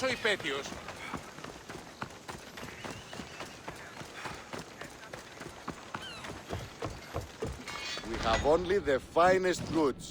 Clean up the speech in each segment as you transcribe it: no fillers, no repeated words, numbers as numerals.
ο υπέτειος. We have only the finest goods.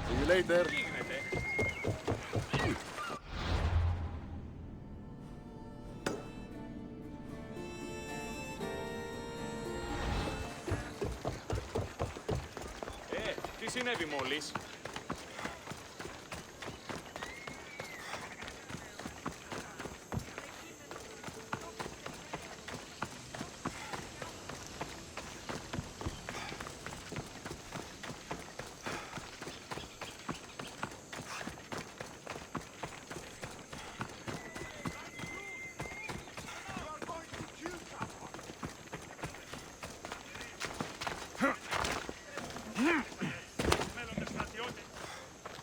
See you later. Τι συνέβη μόλις?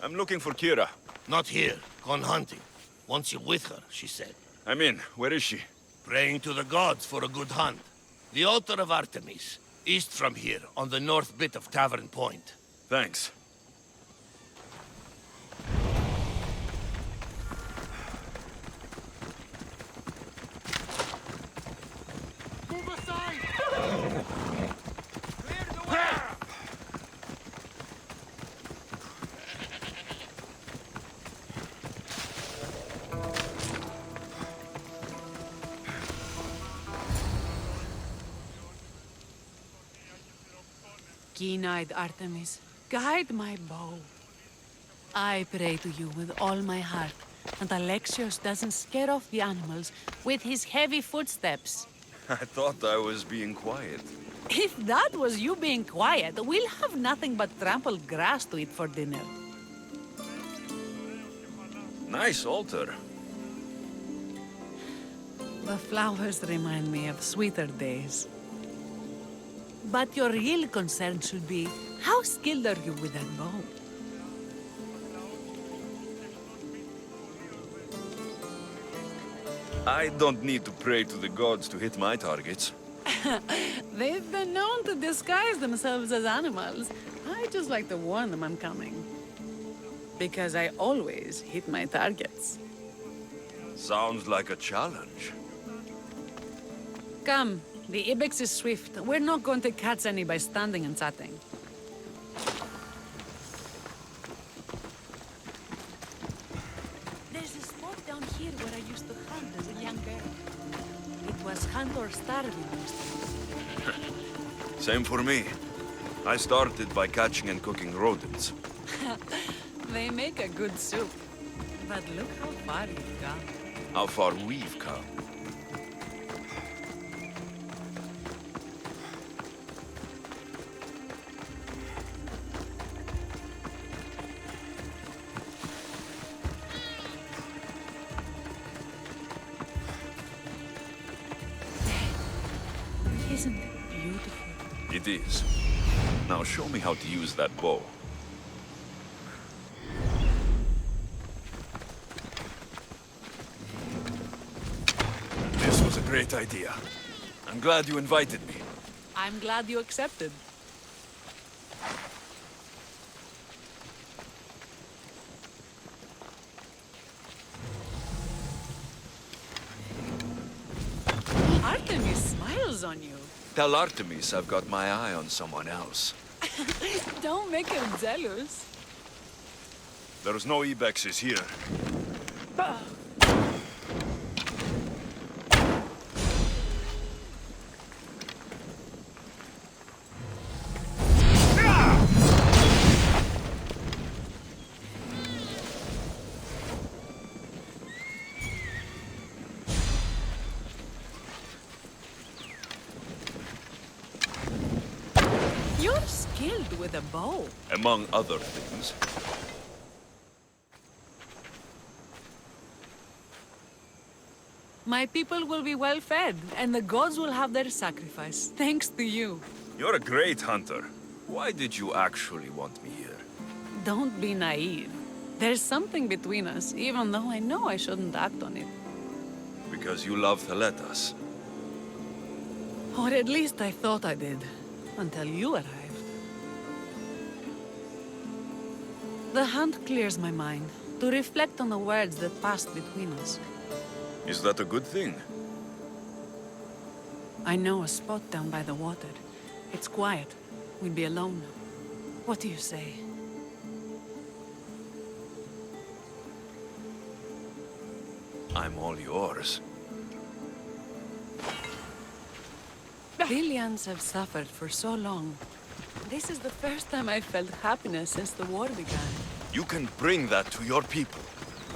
I'm looking for Kira. Not here. Gone hunting. Wants you with her, she said. I'm in. Where is she? Praying to the gods for a good hunt. The altar of Artemis, east from here, on the north bit of Tavern Point. Thanks. Move aside! Clear the way! Keen-eyed Artemis, guide my bow. I pray to you with all my heart, and Alexios doesn't scare off the animals with his heavy footsteps. I thought I was being quiet. If that was you being quiet, we'll have nothing but trampled grass to eat for dinner. Nice altar. The flowers remind me of sweeter days. But your real concern should be, how skilled are you with that bow? I don't need to pray to the gods to hit my targets. They've been known to disguise themselves as animals. I just like to warn them I'm coming. Because I always hit my targets. Sounds like a challenge. Come, the ibex is swift. We're not going to catch any by standing and chatting. There's a spot down here where I used to hunt as a young girl. It was hunt or starve in those days. Same for me. I started by catching and cooking rodents. They make a good soup. But look how far you've come. How far we've come. Isn't it beautiful? It is. Now show me how to use that bow. This was a great idea. I'm glad you invited me. I'm glad you accepted. Artemis smiles on you. Tell Artemis I've got my eye on someone else. Don't make her jealous. There's no ibexes here. You're skilled with a bow. Among other things. My people will be well fed, and the gods will have their sacrifice, thanks to you. You're a great hunter. Why did you actually want me here? Don't be naive. There's something between us, even though I know I shouldn't act on it. Because you love Atlantis. Or at least I thought I did, until you arrived. The hunt clears my mind, to reflect on the words that passed between us. Is that a good thing? I know a spot down by the water. It's quiet. We'd be alone. What do you say? I'm all yours. Billions have suffered for so long. This is the first time I've felt happiness since the war began. You can bring that to your people.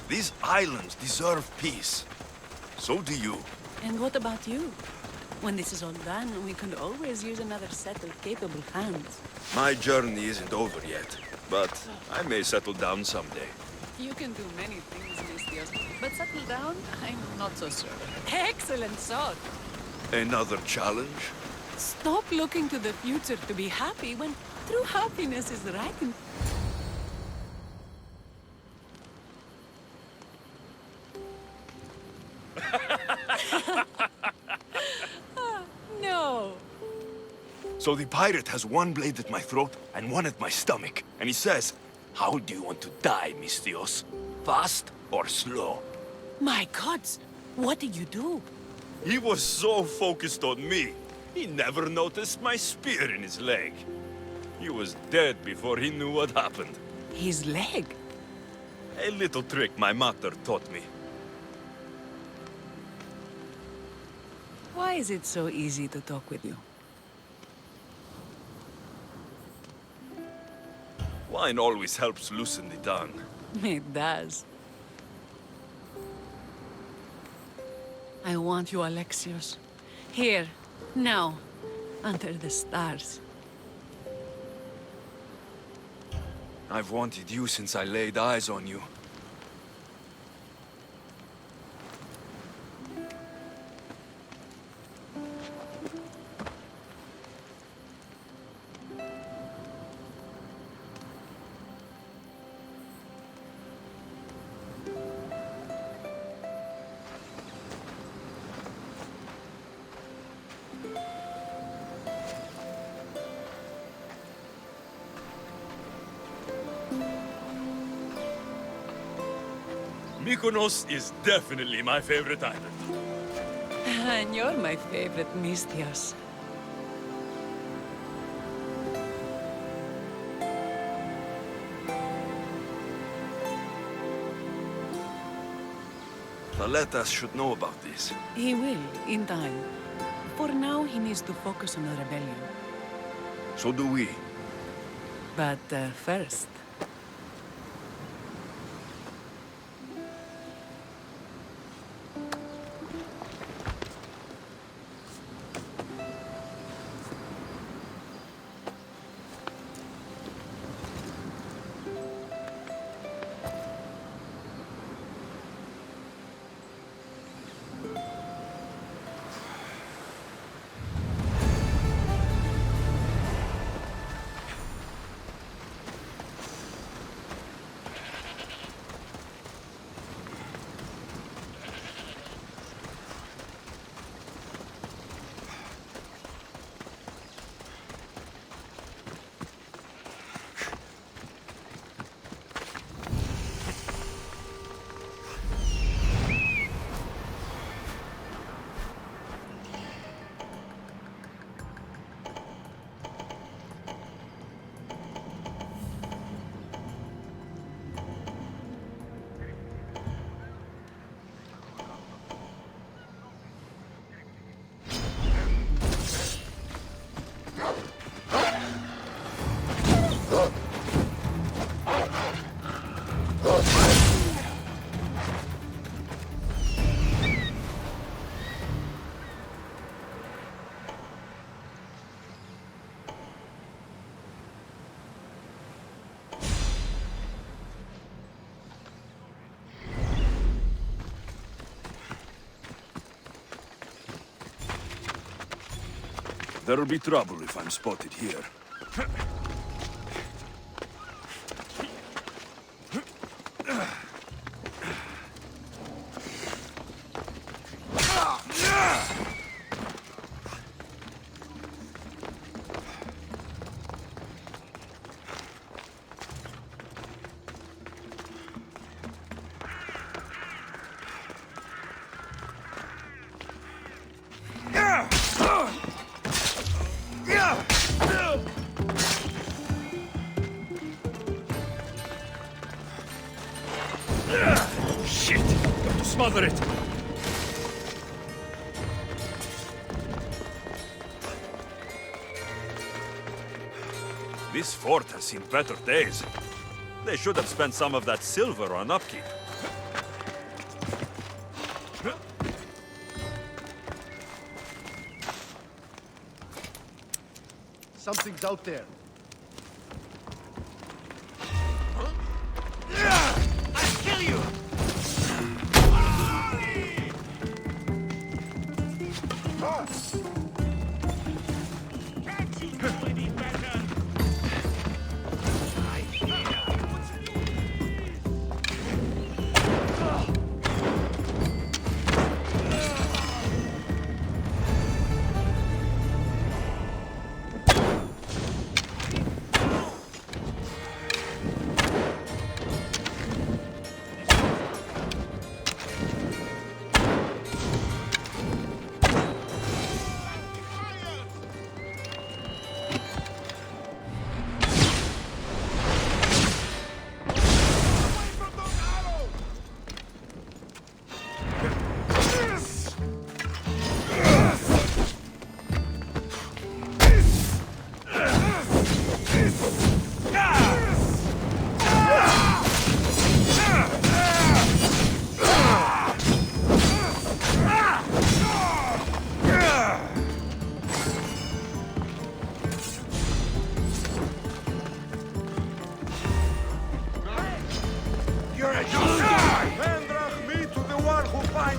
These islands deserve peace. So do you. And what about you? When this is all done, we could always use another set of capable hands. My journey isn't over yet, but I may settle down someday. You can do many things, Mistios, but settle down, I'm not so sure. Excellent thought! Another challenge? Stop looking to the future to be happy when true happiness is right in... No! So the pirate has one blade at my throat and one at my stomach, and he says, "How do you want to die, Mistios? Fast or slow?" My gods! What did you do? He was so focused on me, he never noticed my spear in his leg. He was dead before he knew what happened. His leg? A little trick my mater taught me. Why is it so easy to talk with you? Wine always helps loosen the tongue. It does. I want you, Alexios. Here, now, under the stars. I've wanted you since I laid eyes on you. Mykonos is definitely my favorite island. And you're my favorite, Mistios. Atlantis should know about this. He will, in time. For now, he needs to focus on the rebellion. So do we. But first... There'll be trouble if I'm spotted here. Shit! Got to smother it! This fort has seen better days. They should have spent some of that silver on upkeep. Something's out there. I'll kill you! Can't you do any better?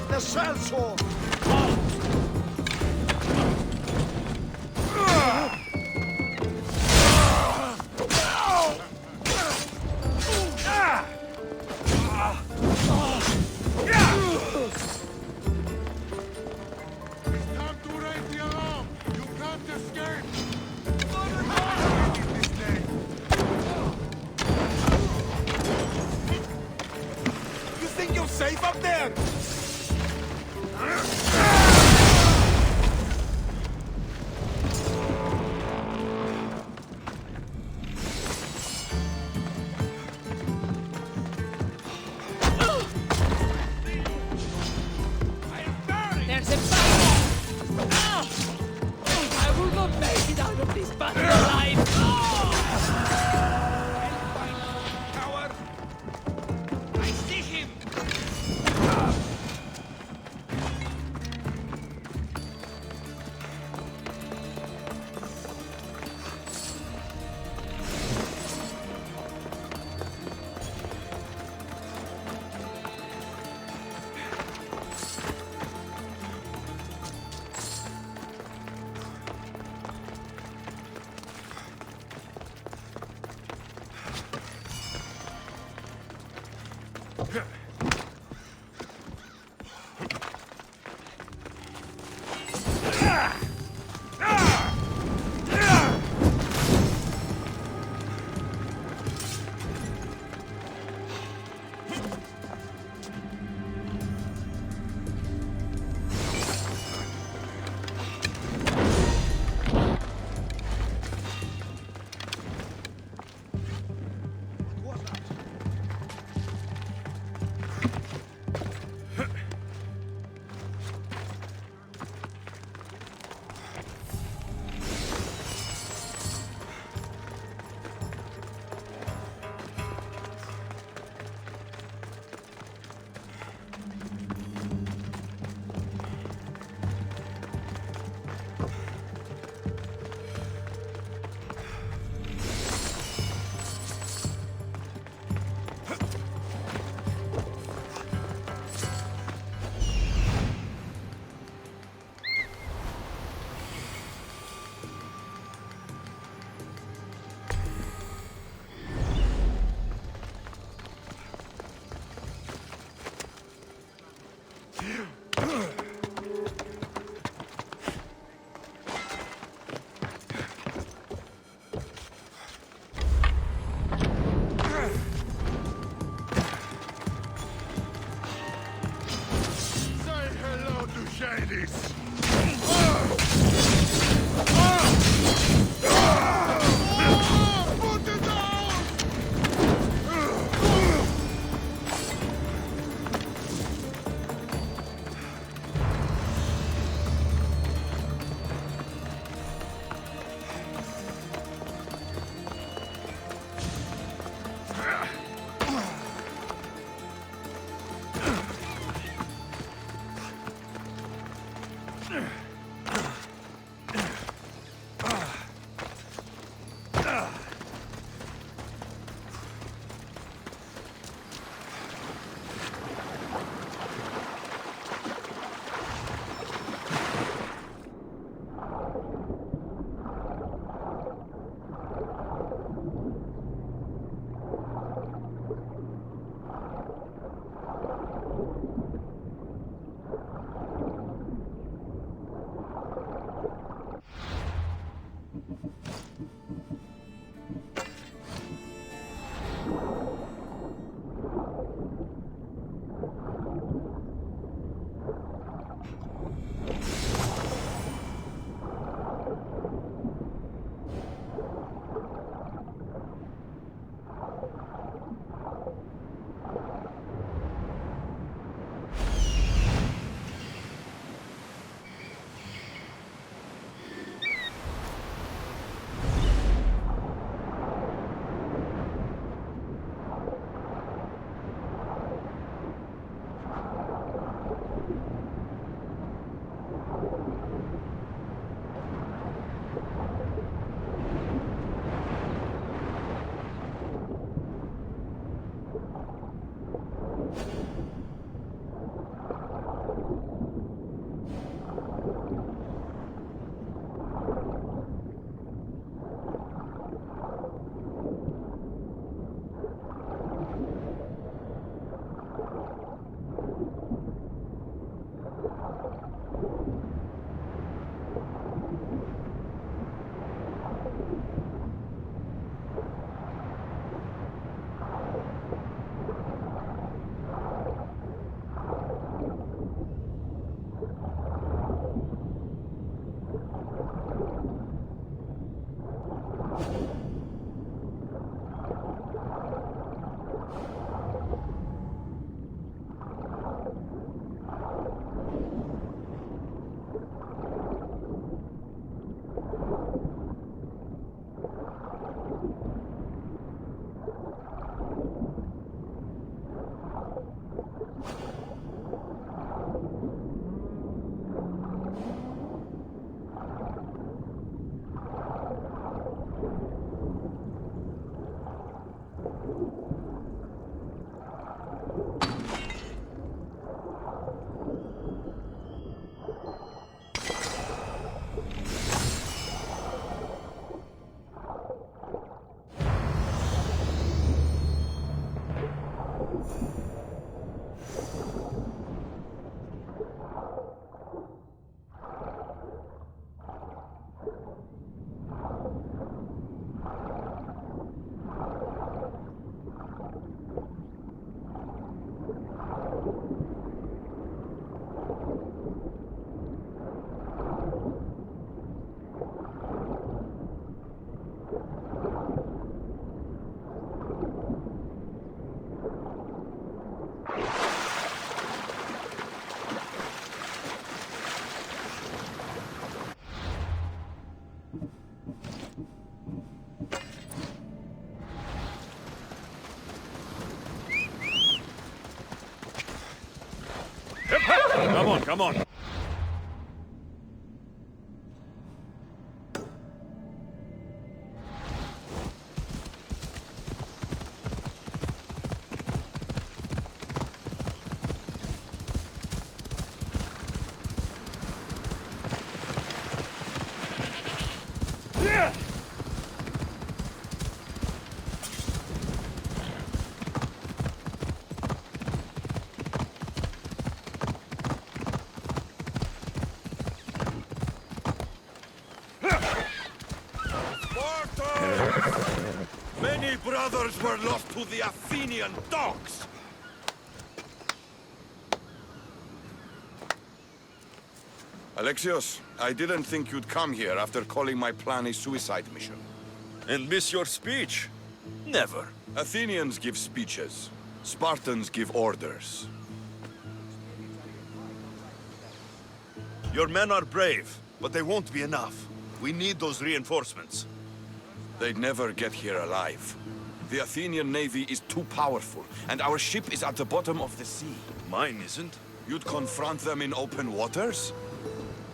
The sellsword! Time to raise the alarm! You can't escape! You think you're safe up there? on, come on. Many brothers were lost to the Athenian dogs! Alexios, I didn't think you'd come here after calling my plan a suicide mission. And miss your speech? Never. Athenians give speeches. Spartans give orders. Your men are brave, but they won't be enough. We need those reinforcements. They'd never get here alive. The Athenian navy is too powerful, and our ship is at the bottom of the sea. Mine isn't. You'd confront them in open waters?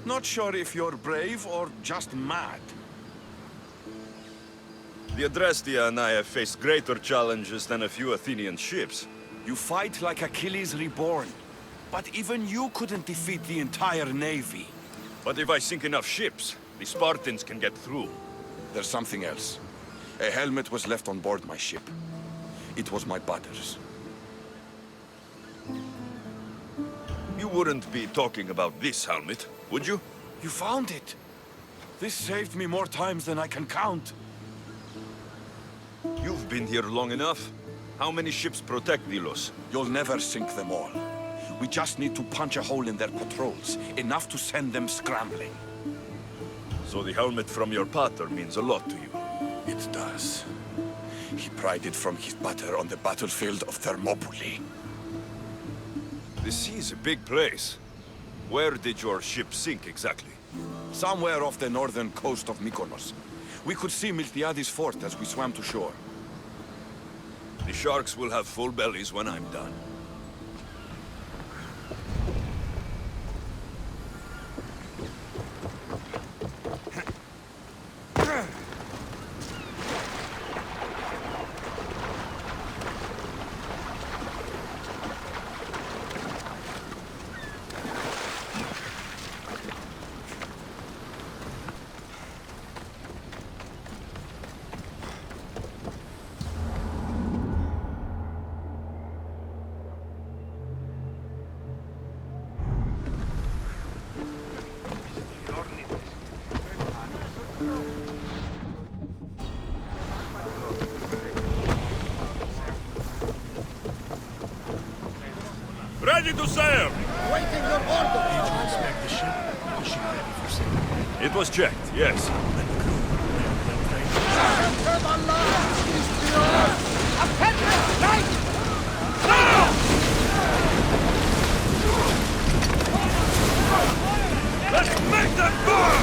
Not sure if you're brave or just mad. The Adrestia and I have faced greater challenges than a few Athenian ships. You fight like Achilles reborn. But even you couldn't defeat the entire navy. But if I sink enough ships, the Spartans can get through. There's something else. A helmet was left on board my ship. It was my brother's. You wouldn't be talking about this helmet, would you? You found it. This saved me more times than I can count. You've been here long enough. How many ships protect Delos? You'll never sink them all. We just need to punch a hole in their patrols, enough to send them scrambling. So the helmet from your pater means a lot to you. It does. He pried it from his butter on the battlefield of Thermopylae. The sea's a big place. Where did your ship sink exactly? Somewhere off the northern coast of Mykonos. We could see Miltiades fort as we swam to shore. The sharks will have full bellies when I'm done. Ready to sail! Waiting your order! Did you inspect the ship? Is she ready for sailing? It was checked, yes. And the crew? Well trained? Let's make them burn!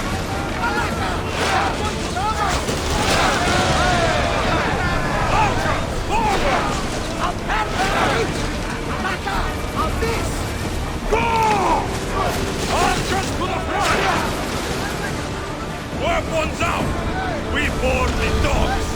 Archers to the front! Weapons out! We board the dogs!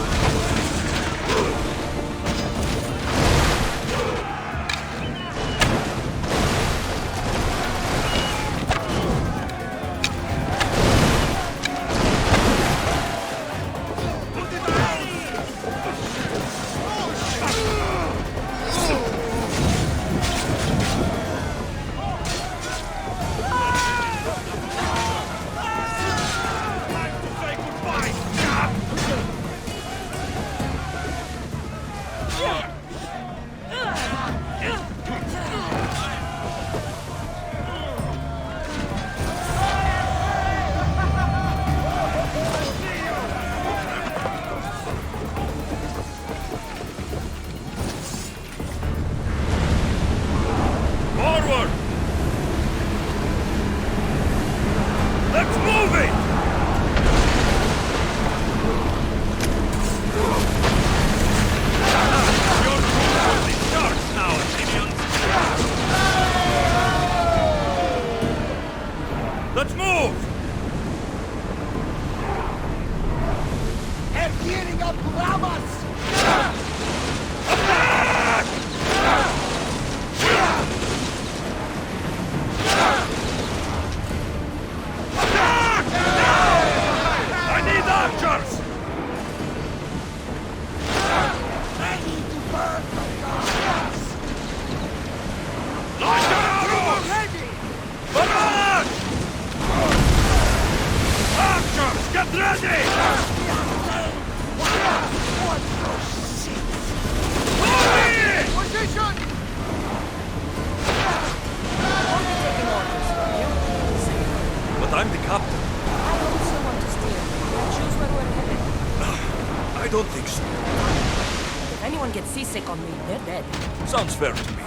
get seasick on me, they're dead. Sounds fair to me.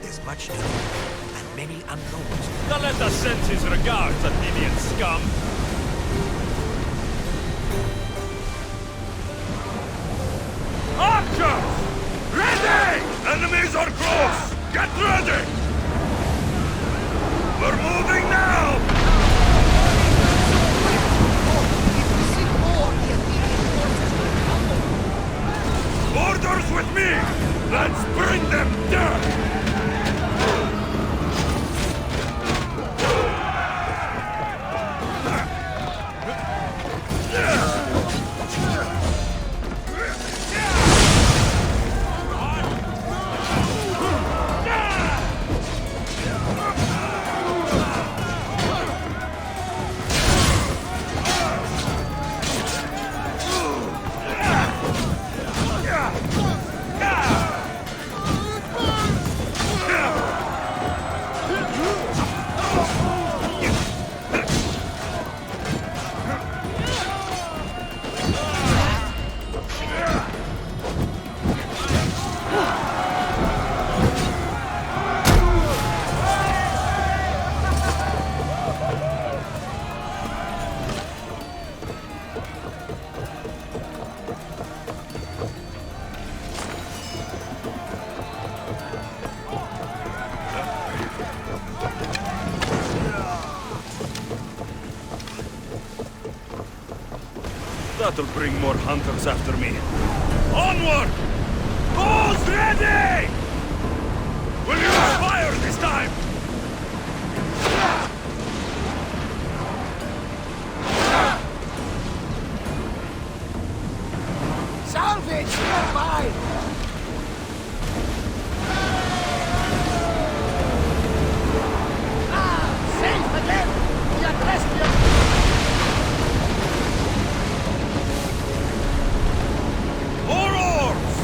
There's much to do, and many unknowns. Atlantis sends his regards, Athenian scum. Archers! Ready! Enemies are close! Get ready! We're moving now! Orders with me! Let's bring them down! That'll bring more hunters after me. Onward! Bows ready! Will you fire this time? Salvage nearby! Safe again! The Atlantis! More oars!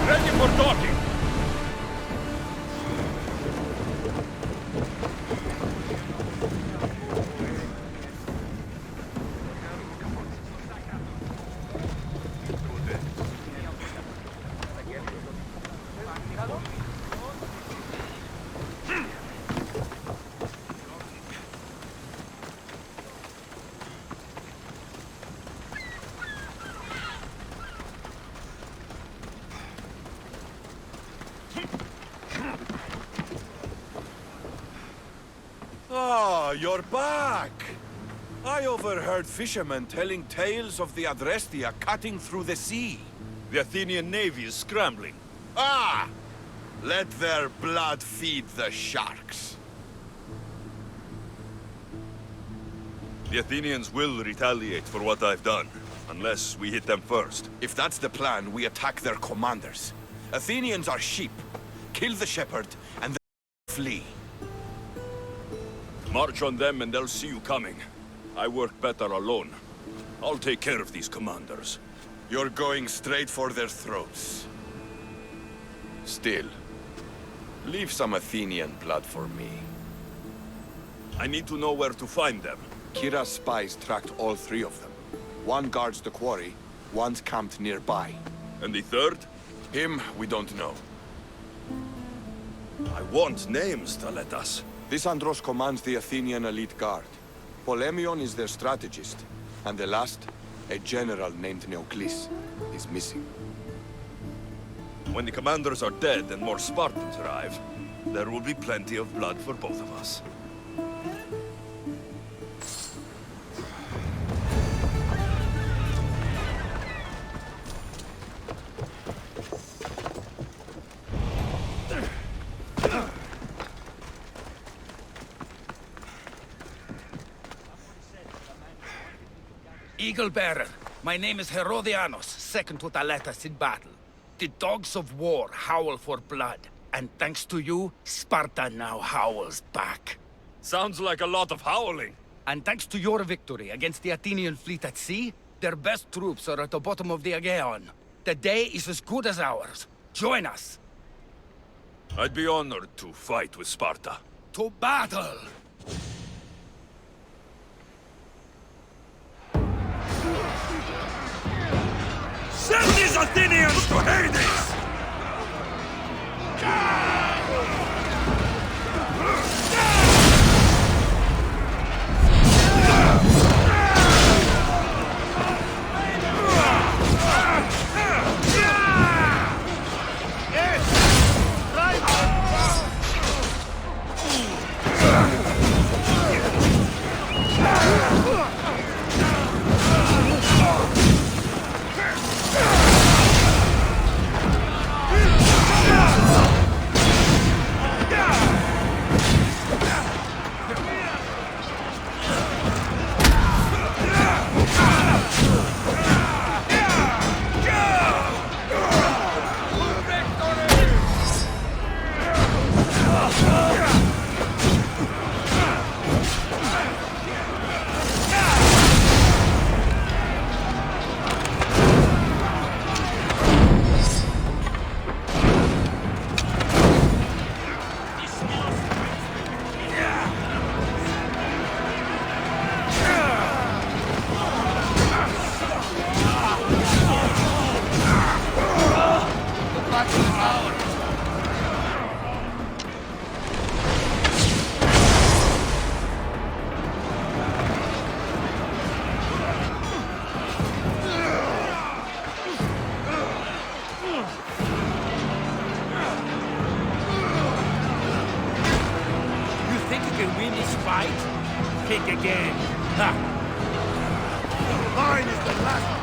Ready for docking. Ah, you're back! I overheard fishermen telling tales of the Adrestia cutting through the sea. The Athenian navy is scrambling. Ah! Let their blood feed the sharks. The Athenians will retaliate for what I've done, unless we hit them first. If that's the plan, we attack their commanders. Athenians are sheep. Kill the shepherd, and then flee. March on them and they'll see you coming. I work better alone. I'll take care of these commanders. You're going straight for their throats. Still, leave some Athenian blood for me. I need to know where to find them. Kira's spies tracked all three of them. One guards the quarry, one's camped nearby. And the third? Him, we don't know. I want names, Thaletas. This Andros commands the Athenian elite guard. Polemion is their strategist. And the last, a general named Neoclis, is missing. When the commanders are dead and more Spartans arrive, There will be plenty of blood for both of us. Eagle Bearer, my name is Herodianos, second to Atlantis in battle. The dogs of war howl for blood, and thanks to you, Sparta now howls back. Sounds like a lot of howling. And thanks to your victory against the Athenian fleet at sea, their best troops are at the bottom of the Aegean. The day is as good as ours. Join us. I'd be honored to fight with Sparta. To battle! Send these Athenians to Hades! Think again. Ha! Mine is the last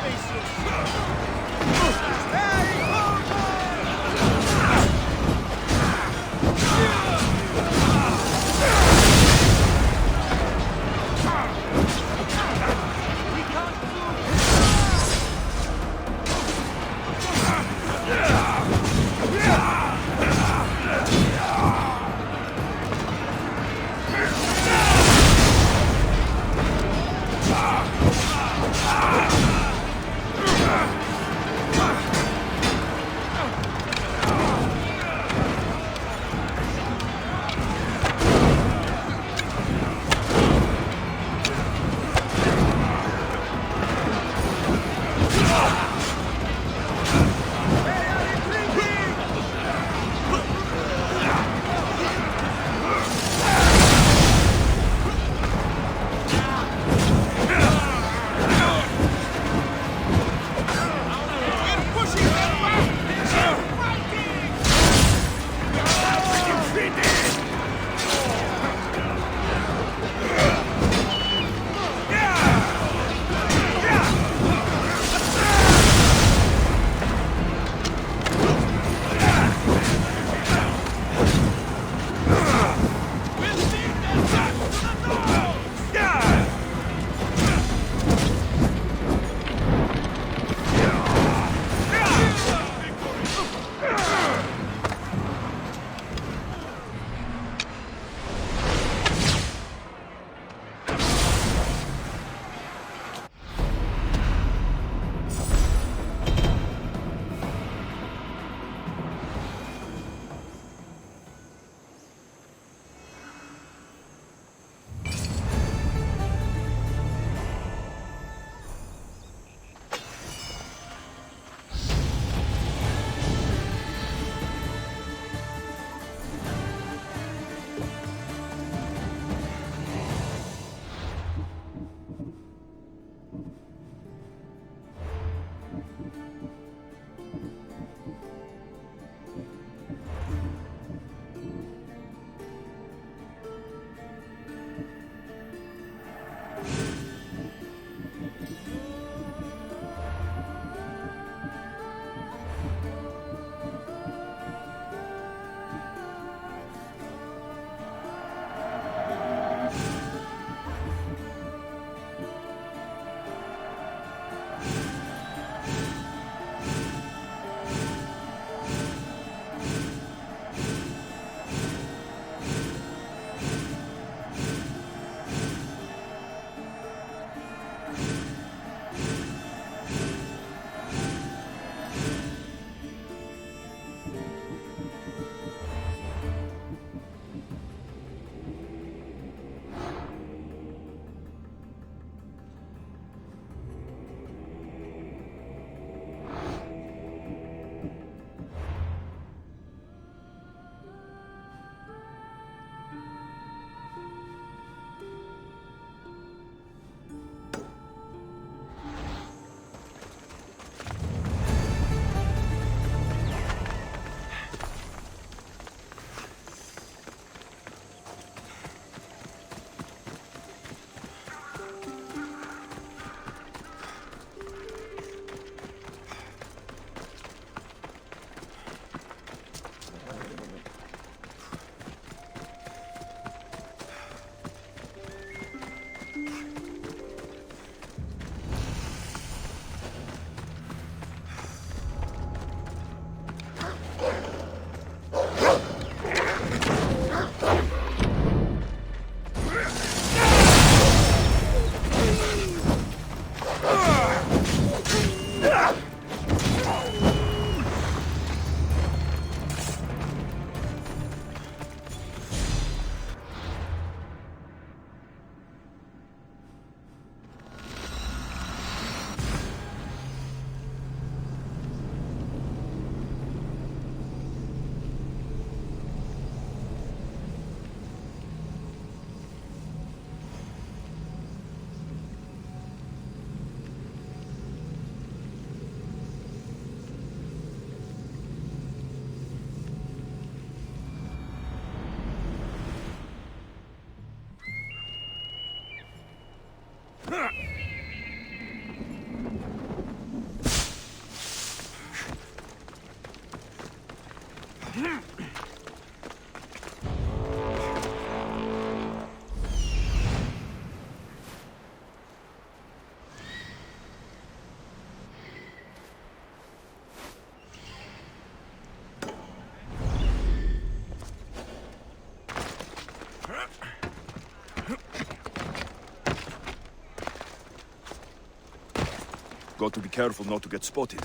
got to be careful not to get spotted.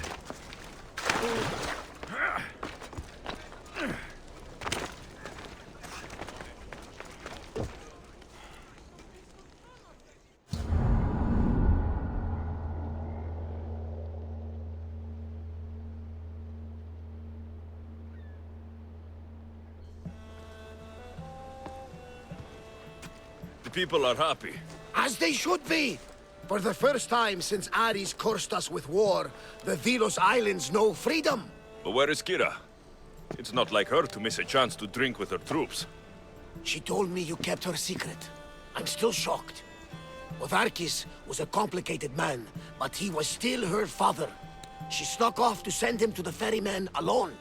The people are happy. As they should be! For the first time since Ares cursed us with war, the Delos Islands know freedom! But where is Kira? It's not like her to miss a chance to drink with her troops. She told me you kept her secret. I'm still shocked. Otharkis was a complicated man, but he was still her father. She snuck off to send him to the ferryman alone.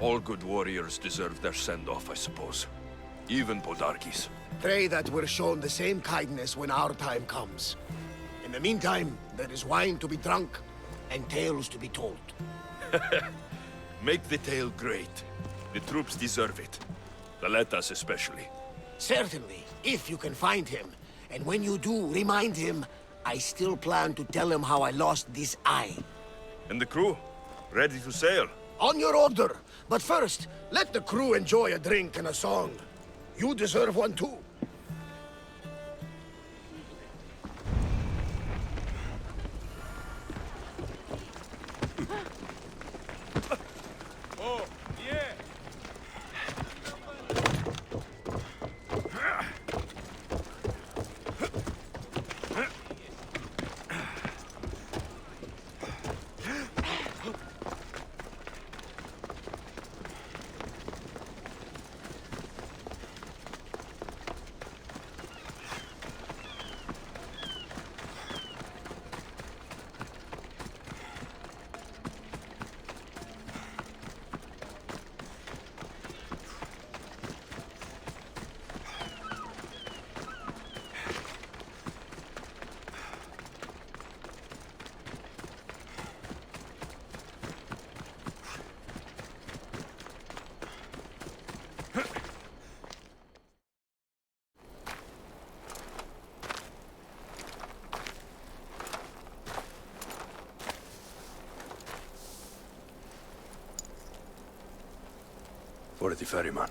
All good warriors deserve their send-off, I suppose. Even Podarkis. Pray that we're shown the same kindness when our time comes. In the meantime, there is wine to be drunk, and tales to be told. Make the tale great. The troops deserve it. The Letas especially. Certainly, if you can find him. And when you do, remind him, I still plan to tell him how I lost this eye. And the crew? Ready to sail? On your order. But first, let the crew enjoy a drink and a song. You deserve one too. For the ferryman.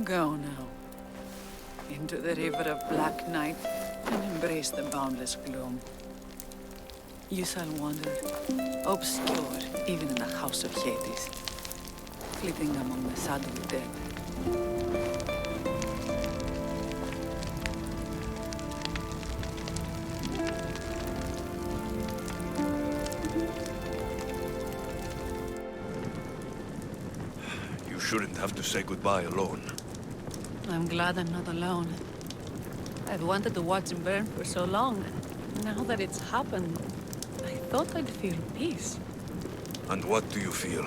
Go now. Into the river of black night and embrace the boundless gloom. You shall wander, obscure even in the house of Hades, flitting among the saddled dead. You shouldn't have to say goodbye alone. I'm glad I'm not alone. I've wanted to watch him burn for so long. Now that it's happened, I thought I'd feel peace. And what do you feel?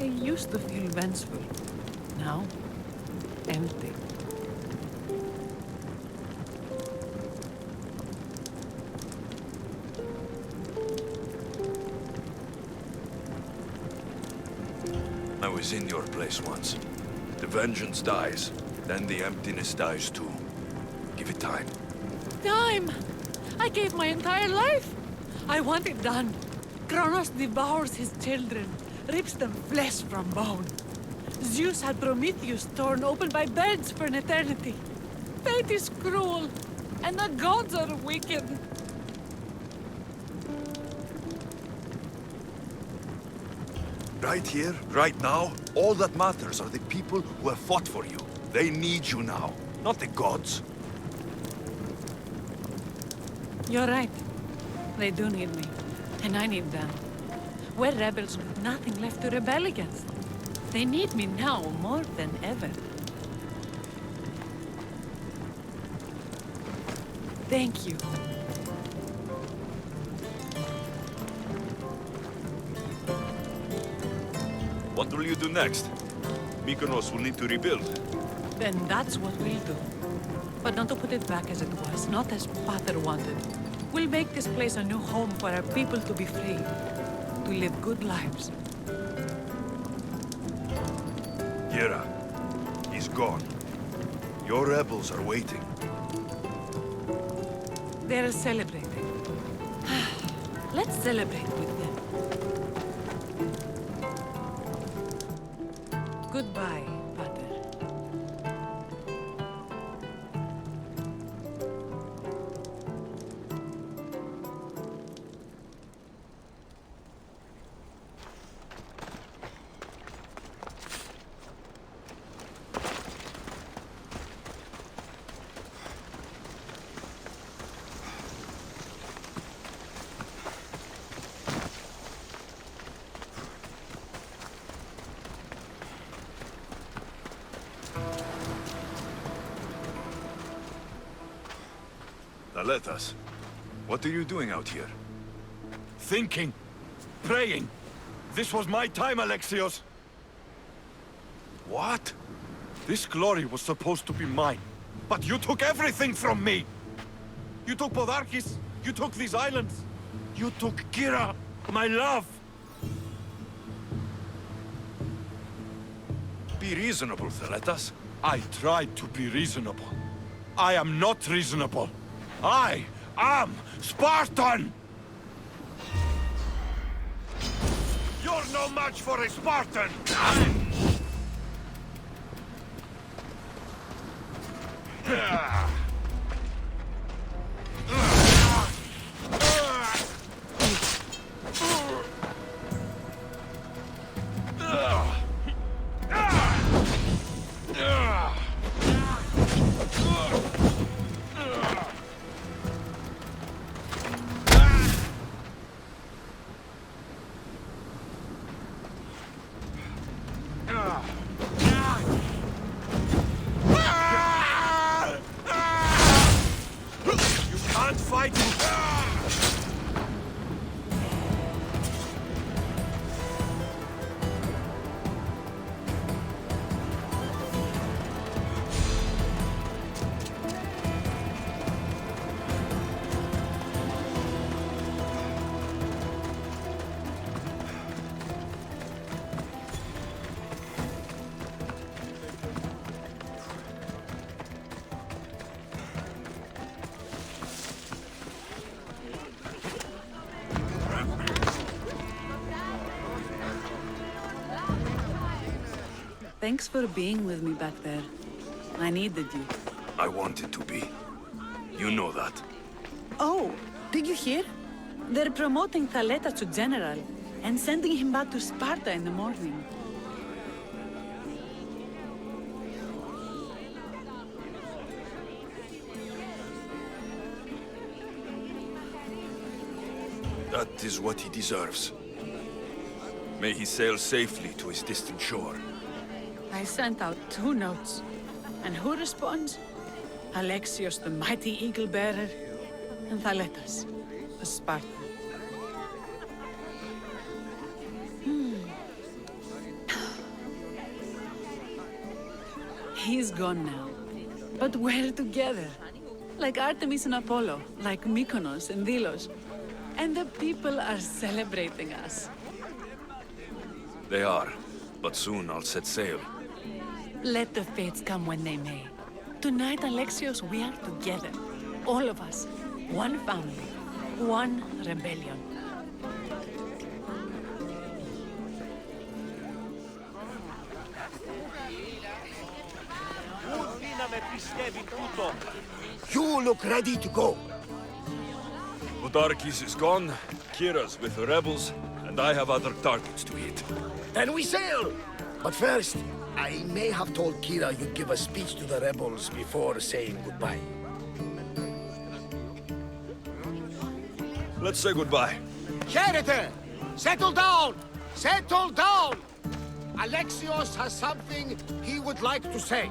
I used to feel vengeful. Now, empty. I was in your place once. The vengeance dies, then the emptiness dies too. Give it time. Time! I gave my entire life! I want it done. Kronos devours his children, rips them flesh from bone. Zeus had Prometheus torn open by birds for an eternity. Fate is cruel, and the gods are wicked. Right here, right now, all that matters are the people who have fought for you. They need you now, not the gods. You're right. They do need me, and I need them. We're rebels with nothing left to rebel against. They need me now more than ever. Thank you. What will you do next? Mykonos will need to rebuild. Then that's what we'll do. But not to put it back as it was, not as Pater wanted. We'll make this place a new home for our people to be free, to live good lives. Kira, he's gone. Your rebels are waiting. They're celebrating. Let's celebrate with them. Goodbye, Pater. Atlantis, what are you doing out here? Thinking. Praying. This was my time, Alexios. What? This glory was supposed to be mine. But you took everything from me! You took Podarkis. You took these islands. You took Kira, my love. Be reasonable, Atlantis. I tried to be reasonable. I am not reasonable. I am Spartan! You're no match for a Spartan! Thanks for being with me back there. I needed you. I wanted to be. You know that. Oh, did you hear? They're promoting Thaleta to general and sending him back to Sparta in the morning. That is what he deserves. May he sail safely to his distant shore. I sent out 2 notes. And who responds? Alexios, the mighty eagle-bearer, and Thaletas, a Spartan. He's gone now. But we're together. Like Artemis and Apollo, like Mykonos and Delos. And the people are celebrating us. They are, but soon I'll set sail. Let the fates come when they may. Tonight, Alexios, we are together. All of us. One family. One rebellion. You look ready to go. Podarkis is gone, Kira's with the rebels, and I have other targets to hit. Then we sail! But first, I may have told Kira you'd give a speech to the rebels before saying goodbye. Let's say goodbye. Sheridan! Settle down! Settle down! Alexios has something he would like to say.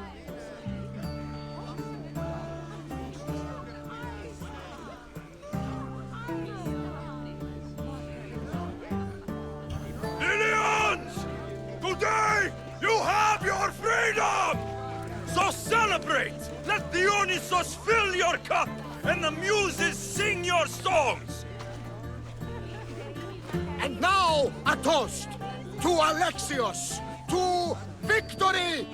Today, you have your freedom! So Celebrate! Let Dionysos fill your cup, and the muses sing your songs! And now, a toast to Alexios, to victory!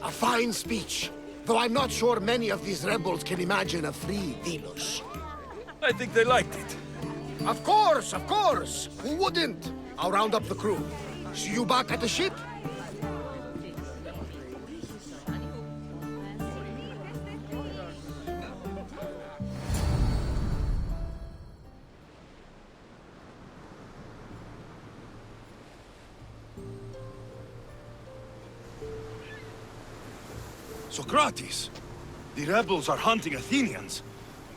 A fine speech, though I'm not sure many of these rebels can imagine a free Delos. I think they liked it. Of course, of course! Who wouldn't? I'll round up the crew. See you back at the ship? Socrates, the rebels are hunting Athenians.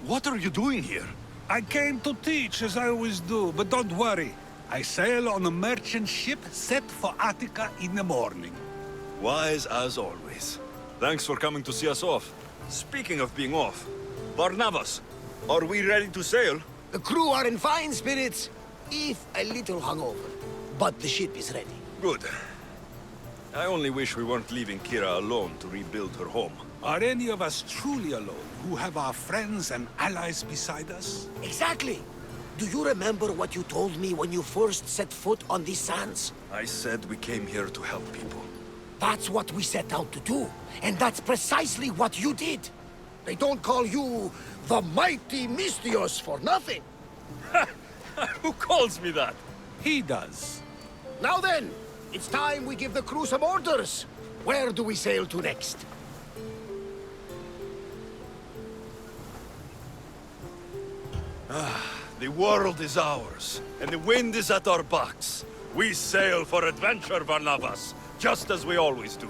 What are you doing here? I came to teach, as I always do, but don't worry. I sail on a merchant ship set for Attica in the morning. Wise as always. Thanks for coming to see us off. Speaking of being off, Barnabas, are we ready to sail? The crew are in fine spirits, if a little hungover. But the ship is ready. Good. I only wish we weren't leaving Kira alone to rebuild her home. Are any of us truly alone, who have our friends and allies beside us? Exactly! Do you remember what you told me when you first set foot on these sands? I said we came here to help people. That's what we set out to do. And that's precisely what you did. They don't call you the mighty Misthios for nothing. Who calls me that? He does. Now then, it's time we give the crew some orders. Where do we sail to next? The world is ours, and the wind is at our backs. We sail for adventure, Barnabas, just as we always do.